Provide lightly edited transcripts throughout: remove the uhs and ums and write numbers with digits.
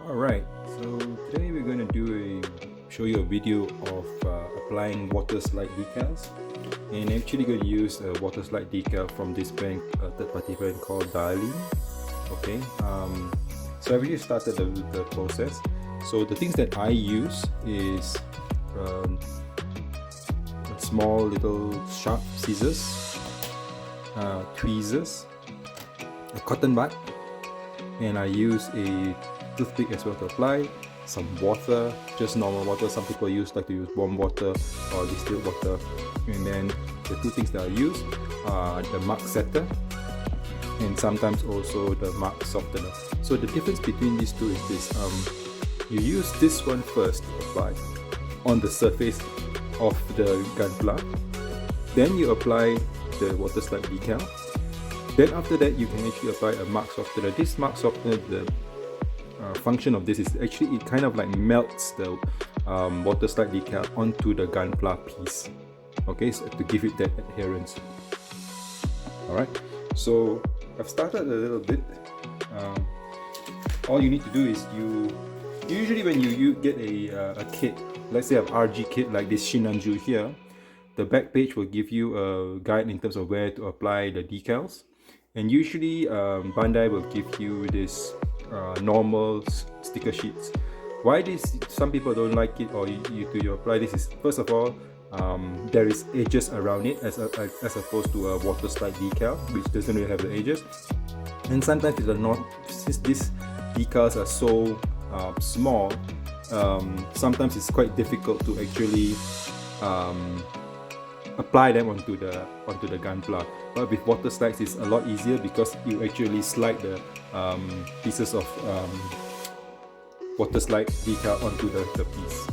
Alright, so today we're going to show you a video of applying water slide decals, and I'm actually going to use a water slide decal from this brand, a third party brand called Darling. Okay, so I already started the process. So the things that I use is small little sharp scissors, tweezers, a cotton bud, and I use a toothpick as well to apply, some water, just normal water. Some people like to use warm water or distilled water. And then the two things that I use are the mark setter and sometimes also the mark softener. So the difference between these two is this: you use this one first to apply on the surface of the Gunpla, then you apply the water slide decal. Then after that, you can actually apply a mark softener. This mark softener, the function of this is actually it kind of like melts the water slide decal onto the Gunpla piece. Okay, so to give it that adherence. Alright, so I've started a little bit. All you need to do is usually when you get a kit, let's say an RG kit like this Sinanju here, the back page will give you a guide in terms of where to apply the decals. And usually Bandai will give you this normal sticker sheets. Why this? Some people don't like it, or you apply this is, first of all, there is edges around it as opposed to a water slide decal, which doesn't really have the edges. And sometimes since these decals are so small, sometimes it's quite difficult to actually apply them onto the Gunpla. But with water slides, it's a lot easier because you actually slide the pieces of water slide decal onto the piece.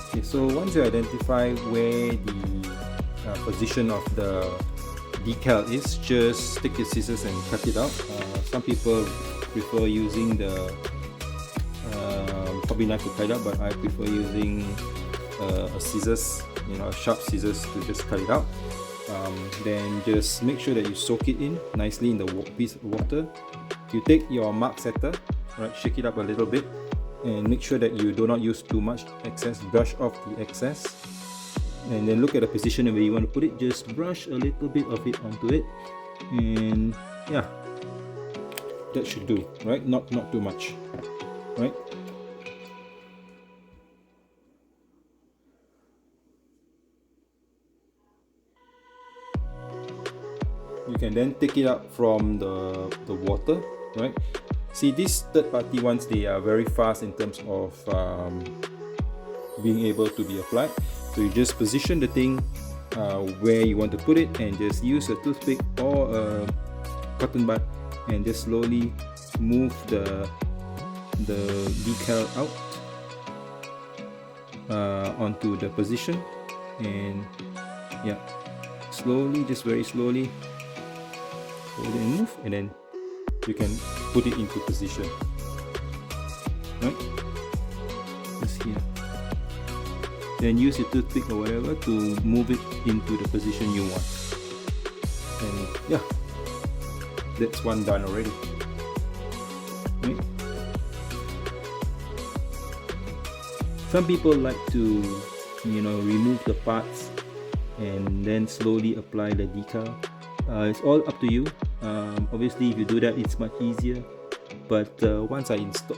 Okay, so once you identify where the position of the decal is, just take your scissors and cut it out. Some people prefer using the hobby knife to cut it out, but I prefer using a scissors, sharp scissors to just cut it out. Then just make sure that you soak it in nicely in the piece of water. You take your mark setter, right, shake it up a little bit, and make sure that you do not use too much excess. Brush off the excess, and then look at the position where you want to put it. Just brush a little bit of it onto it, and yeah, that should do, right? Not too much, right? You can then take it out from the water, right? See, these third party ones, they are very fast in terms of being able to be applied. So you just position the thing where you want to put it, and just use a toothpick or a cotton bud and just slowly move the decal out onto the position, and yeah, slowly, just very slowly hold it and move, and then you can put it into position, right? Just here. Then use your toothpick or whatever to move it into the position you want. And yeah, that's one done already. Right? Some people like to, remove the parts and then slowly apply the decal. It's all up to you. Obviously, if you do that, it's much easier. But once I install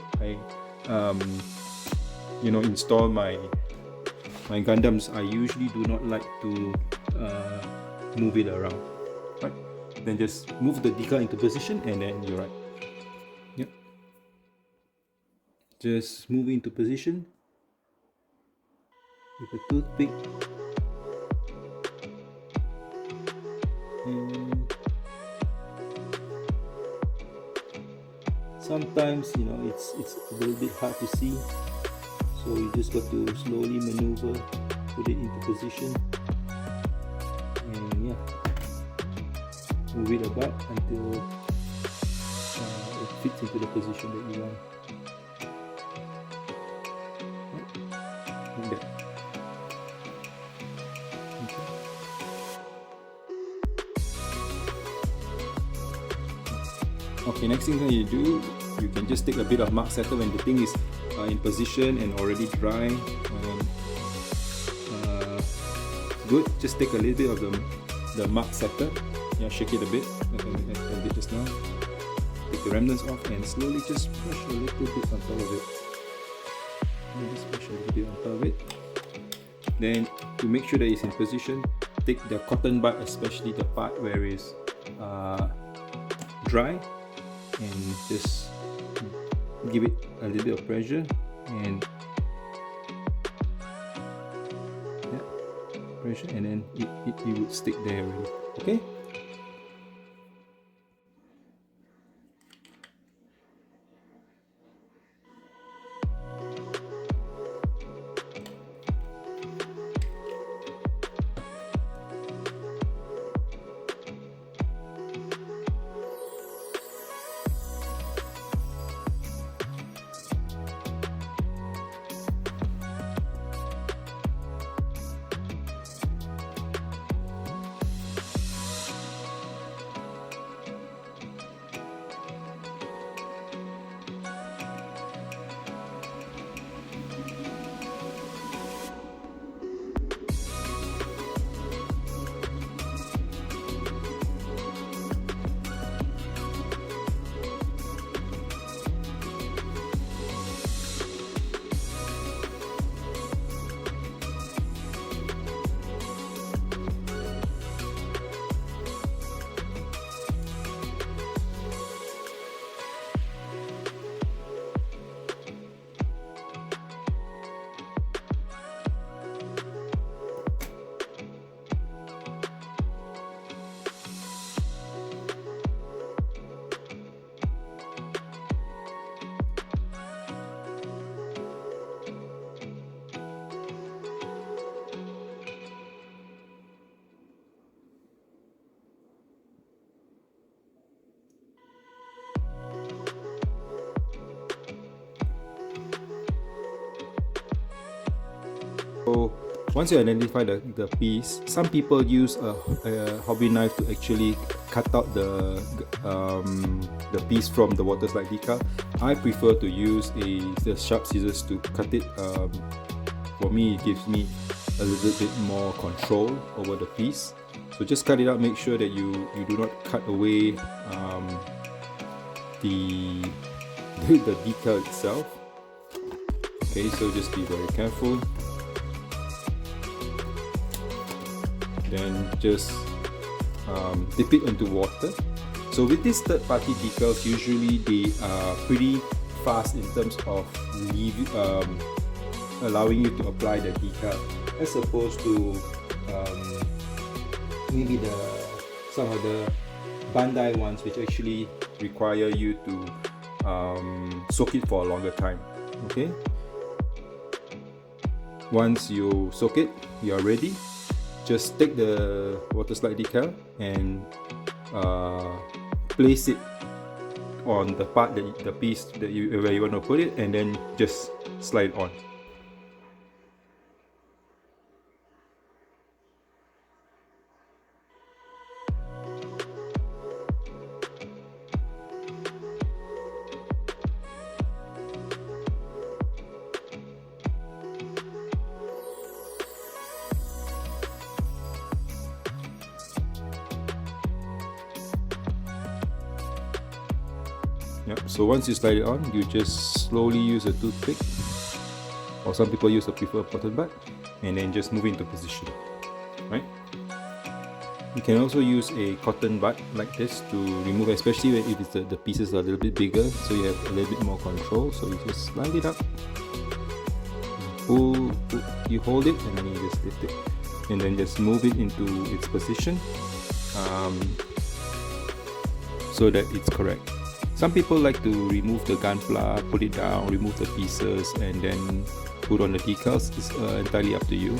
my Gundams, I usually do not like to move it around. Right? Then just move the decal into position, and then you're right. Yep. Just move into position with a toothpick. And sometimes it's a little bit hard to see, so you just got to slowly maneuver, put it into position, and yeah, move it about until it fits into the position that you want. Like that. Okay, next thing that you do, you can just take a bit of mark setter when the thing is in position and already dry. Good. Just take a little bit of the mark setter. Yeah, shake it a bit, like I did just now. Take the remnants off and slowly just brush a little bit on top of it. Just brush a little bit on top of it. Then to make sure that it's in position, take the cotton bud, especially the part where it's dry, and just give it a little bit of pressure, and pressure, and then it would stick there already. Okay. So once you identify the piece, some people use a hobby knife to actually cut out the piece from the water slide decal. I prefer to use the sharp scissors to cut it. For me, it gives me a little bit more control over the piece. So just cut it out. Make sure that you do not cut away the decal itself. Okay, so just be very careful. Then just dip it into water. So with these third-party decals, usually they are pretty fast in terms of allowing you to apply the decal, as opposed to maybe some of the Bandai ones, which actually require you to soak it for a longer time. Okay. Once you soak it, you are ready. Just take the water slide decal and place it on the part the piece where you want to put it, and then just slide on. Yep. So once you slide it on, you just slowly use a toothpick, or some people use a preferred cotton bud, and then just move into position. Right? You can also use a cotton bud like this to remove, especially if it's the pieces are a little bit bigger, so you have a little bit more control. So you just slide it up, pull, you hold it, and then you just lift it, and then just move it into its position so that it's correct. Some people like to remove the Gunpla, put it down, remove the pieces, and then put on the decals. It's entirely up to you,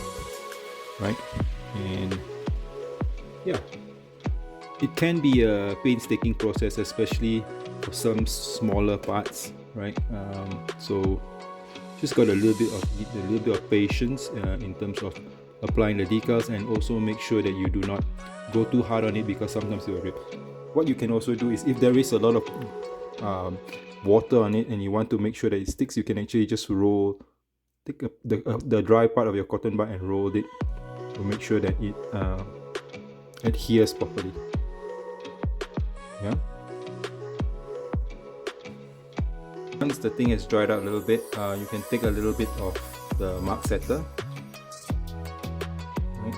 right? And yeah, it can be a painstaking process, especially for some smaller parts, right? So just got a little bit of patience in terms of applying the decals, and also make sure that you do not go too hard on it, because sometimes it will rip. What you can also do is, if there is a lot of water on it and you want to make sure that it sticks, you can actually just take the dry part of your cotton bud and roll it to make sure that it adheres properly. Yeah. Once the thing has dried out a little bit, you can take a little bit of the mark setter, right?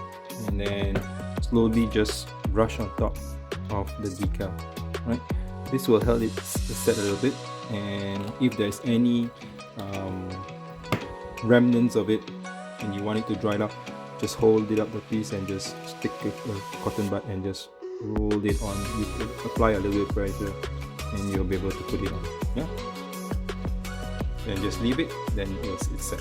And then slowly just brush on top of the decal, right? This will help it set a little bit, and if there's any remnants of it and you want it to dry out, just hold it up the piece and just stick a cotton bud and just roll it on. You apply a little bit of pressure and you'll be able to put it on. Yeah, and just leave it, then it's set.